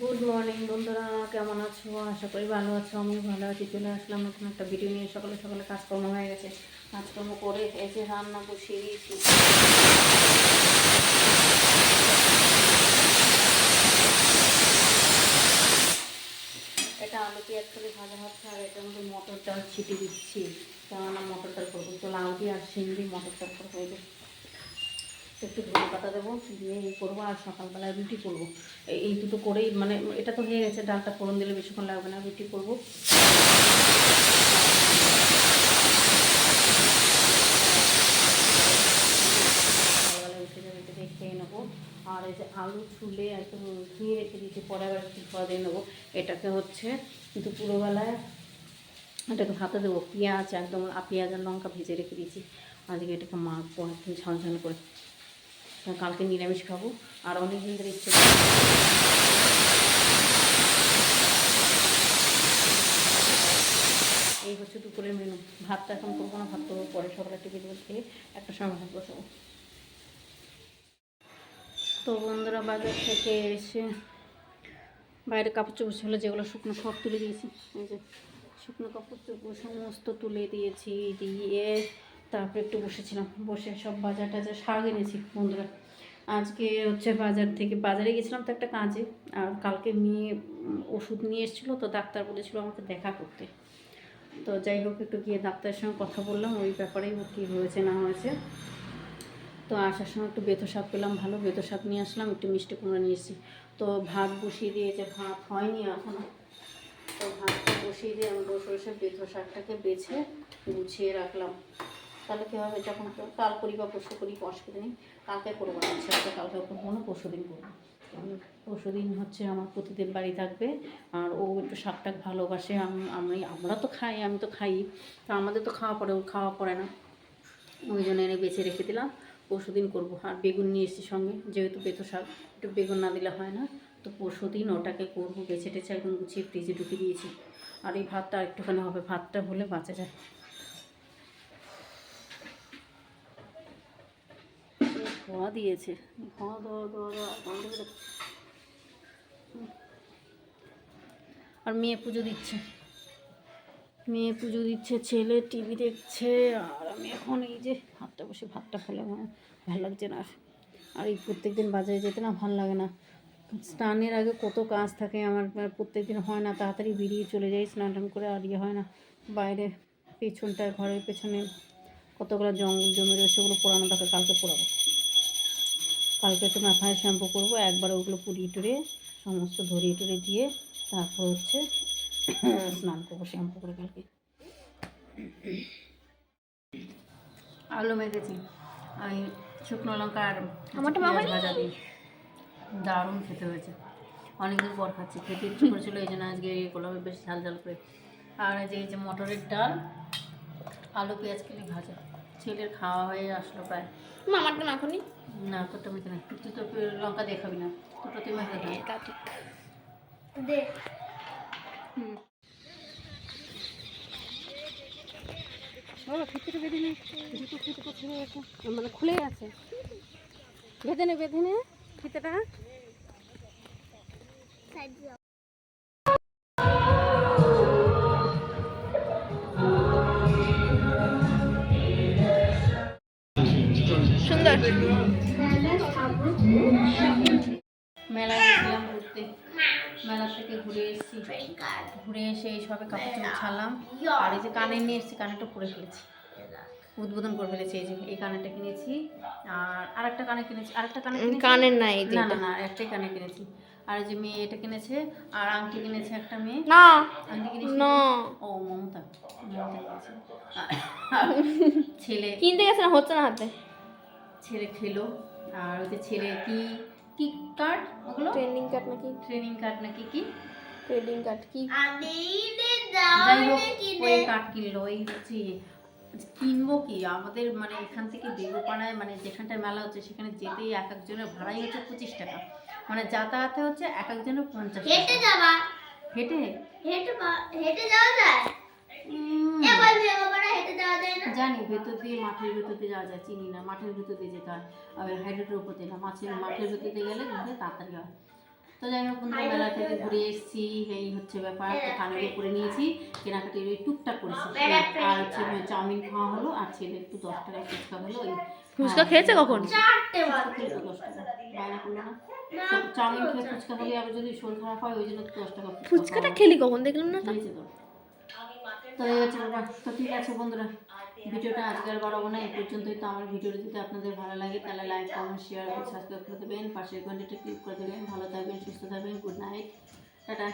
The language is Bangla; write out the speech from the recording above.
গুড মর্নিং বন্ধুরা, কেমন আছো? আশা করি ভালো আছো। আমি ভালো আছি। চলে আসলাম নতুন একটা ভিডিও নিয়ে। সকালে সকালে কাজকর্ম হয়ে গেছে, কাজকর্ম করে এই যে রান্না বসিয়ে দিয়েছি। এটা আলু পেঁয়াজ করে ভাজা হচ্ছে, আর এটার মধ্যে মটর ডাল ছিটিয়ে দিচ্ছি। কেননা মটর ডাল করবো, তো লাউ দিয়ে আর শিম দিয়ে মটর ডাল করবো। এই যে একটু ধনে পাতা দেবো, দিয়ে এই করবো, আর সকালবেলায় রুটি করবো। এই দুটো করেই মানে এটা তো হয়ে গেছে, ডালটা ফোড়ন দিলে বেশিক্ষণ লাগবে না। রুটি করবো। সকালবেলা উঠে যাবে, এটা দিয়ে খেয়ে নেবো। আর এই যে আলু ছুলে একদম ধুয়ে রেখে দিয়েছি, পরে আবার একটু ধোয়া দিয়ে নেবো। এটাকে হচ্ছে দুপুরবেলায় এটাকে ভাতে দেবো। পেঁয়াজ একদম পেঁয়াজ আর লঙ্কা ভেজে রেখে দিয়েছি। আজকে এটাকে মাখবো একদম ঝাল ঝাল করে। কালকে নিরামিষ খাবো, আর অনেক দিন ধরে ইচ্ছে। এই হচ্ছে দুপুরের মেনু। ভাতটা এখন করবো না, ভাত করবো পরে, সকালে টিফিন খেয়ে একটা সময় ভাত বসাবো। তো বন্ধুরা, বাজার থেকে এসে বাইরে কাপড় চোপড় ছিল যেগুলো শুকনো, সব তুলে দিয়েছি। এই যে শুকনো কাপড় চোপড় সমস্ত তুলে দিয়েছি। দিয়ে তারপরে একটু বসেছিলাম, বসে সব বাজার টাজার শাক এনেছি বন্ধুরা। আজকে হচ্ছে বাজারে গেছিলাম তো একটা কাজে। আর কালকে মেয়ে ওষুধ নিয়ে এসেছিলো, তো ডাক্তার বলেছিল আমাকে দেখা করতে। তো যাই হোক, একটু গিয়ে ডাক্তারের সঙ্গে কথা বললাম ওই ব্যাপারেই, ও কী হয়েছে না হয়েছে। তো আসার সময় একটু বেতো শাক পেলাম, ভালো বেতো শাক নিয়ে আসলাম, একটু মিষ্টি কুমড়া নিয়ে এসেছি। তো ভাত বসিয়ে দিয়েছে, ভাত হয়নি এখনও। তো ভাতটা বসিয়ে দিয়ে আমি বসে বসে বেতো শাকটাকে বেছে গুছিয়ে রাখলাম। তাহলে কী হবে, যখন কাল করি বা পরশু করি অসুবিধা নেই। কালকে করবো না, ইচ্ছা কালকে করবো না, পরশু দিন করবো। পরশু দিন হচ্ছে আমার প্রতিদিন বাড়ি থাকবে। আর ও একটু শাকটা ভালোবাসে। আমরা তো খাই, আমি তো খাই, তো আমাদের তো খাওয়া পড়ে, ওর খাওয়া পড়ে না। ওই জন্য এনে বেছে রেখে দিলাম, পরশু দিন করবো। আর বেগুন নিয়ে এসেছি সঙ্গে, যেহেতু বেতো শাক একটু বেগুন না দিলে হয় না। তো পরশু দিন ওটাকে করবো। বেছে টেছে একদম গুছিয়ে ফ্রিজে ঢুকিয়ে দিয়েছি। আর এই ভাতটা একটুখানি হবে, ভাতটা হলে বাঁচা যায়। ধোয়া দিয়েছে, ধোয়া ধোয়া ধোয়া ধোয়া বন্ধ করে। আর মেয়ে পুজো দিচ্ছে, ছেলে টিভি দেখছে। আর আমি এখন এই যে ভাতটা বসে ভাতটা খেলে আমার ভালো লাগছে না। আর এই প্রত্যেক দিন বাজারে যেতে না ভালো লাগে না। স্নানের আগে কত কাজ থাকে আমার, প্রত্যেক দিন হয় না। তাড়াতাড়ি বেরিয়ে চলে যাই স্নান টান করে, আর ইয়ে হয় না। বাইরে পেছনটায়, ঘরের পেছনে কতগুলো জঙ্গল জমে রয়েছে, ওগুলো পোড়ানো থাকে। কালকে পোড়াবো। কালকে একটু মাথায় শ্যাম্পু করবো, একবার ওগুলো পুড়িয়ে টুড়িয়ে সমস্ত ধরিয়ে টুড়িয়ে দিয়ে তারপর হচ্ছে স্নান করবো শ্যাম্পু করে। কালকে আলু মেখেছি, আমি শুকনো লঙ্কা আর পেঁয়াজ ভাজা দিই, দারুণ খেতে হয়েছে। অনেকদিন পর খাচ্ছি, খেতে ইচ্ছে করেছিল, এই জন্য আজকে ইয়ে করলাম বেশ ঝাল ঝাল করে। আর এই যে মটরের ডাল, আলু পেঁয়াজ কেটে ভাজা। ছেলের খাওয়া হয়ে আসলো প্রায়। আমারটা মাখনি না, তোরটা মেখে না, তুই তো লঙ্কা দিয়ে খাবি না, তোরটা তুই মেখে খা। তা ঠিক দে। বাবা ভিতরে বেঁধে নে, জুতো ফিতে করছে মানে খুলে আছে। বেঁধে নে ফিতেটা। সুন্দর। মেলায় গেছিলাম ঘুরতে, মেলা থেকে ঘুরে এসেছি। ঘুরে এসে এই সবে কাপড় চোপড় ছাড়লাম। আর এই যে কানে নিয়ে এসেছি, কানেরটা পরে ফেলেছি, উদ্বোধন করে ফেলেছি। এই যে এই কানেরটা কিনেছি, আর আরেকটা কানে কিনেছি, আরেকটা কানে কিনেছি। কানের নাই, না না না, একটাই কানে কিনেছি। আর এই যে মেয়ে এটা কিনেছে, আর আংটি কিনেছে একটা মেয়ে। না আংটি কিনেছি। না ও মমতা কিনেছে। ছেলে কিনতে গেছে না, হচ্ছে না হাতে। ছেলে খেলো। আর ওই যে ছেলে কি কি কার্ড, ওগুলো ট্রেনিং কার্ড নাকি, ট্রেনিং কার্ড নাকি কি ট্রেনিং কার্ড কি, যাই হোক, ওই কার্ড কিনলো। ওই হচ্ছে কিনবো কি, আমাদের মানে এখান থেকে বেগুপাড়ায় মানে যেখানটায় মেলা হচ্ছে সেখানে যেতেই এক একজনের ভাড়াই হচ্ছে 25 টাকা। মানে যাতায়াতে হচ্ছে এক একজনের 50 টাকা। হেঁটে যাবা, হেঁটে হেঁটে যাওয়া যায়। জানি ভেতর দিয়ে, মাঠের ভেতর দিয়ে যাওয়া যায়, চিনি না। মাঠের ভেতর দিয়ে যেতে হয়, হাইড্রোটের উপর দিয়ে না, মাঠের ভেতর দিয়ে গেলে তাড়াতাড়ি হয়। তো যাই হোক বন্ধুরা, মেলা থেকে ঘুরে এসেছি, এই হচ্ছে ব্যাপার। তো কানের উপরে নিয়েছি, কেনাকাটির ওই টুকটাক করেছি, আর হচ্ছে চাউমিন খাওয়া হলো, আর ছেলে একটু 10 টাকায় ফুচকা হলো। ওই ফুচকা খেয়েছে কখন? ফুচকা খেয়েছে 10 টাকা, বাইরে করলো না। সব চাউমিন খেয়ে ফুচকা হলে আবার যদি শরীর খারাপ হয়, ওই জন্য 10 টাকা ফুচকাটা খেলি কখন দেখলাম না তো। খেয়েছে তো। তো এই হচ্ছে ব্যাপার। তো ঠিক আছে বন্ধুরা, ভিডিওটা আজকে আর বাড়াবো না, এই পর্যন্তই। তো আমার ভিডিওটা যদি আপনাদের ভালো লাগে তাহলে লাইক, কমেন্ট, শেয়ার এবং সাবস্ক্রাইব করে দেবেন, পাশের ঘন্টাটা ক্লিক করে দেবেন। ভালো থাকবেন, সুস্থ থাকবেন। Good night, tata.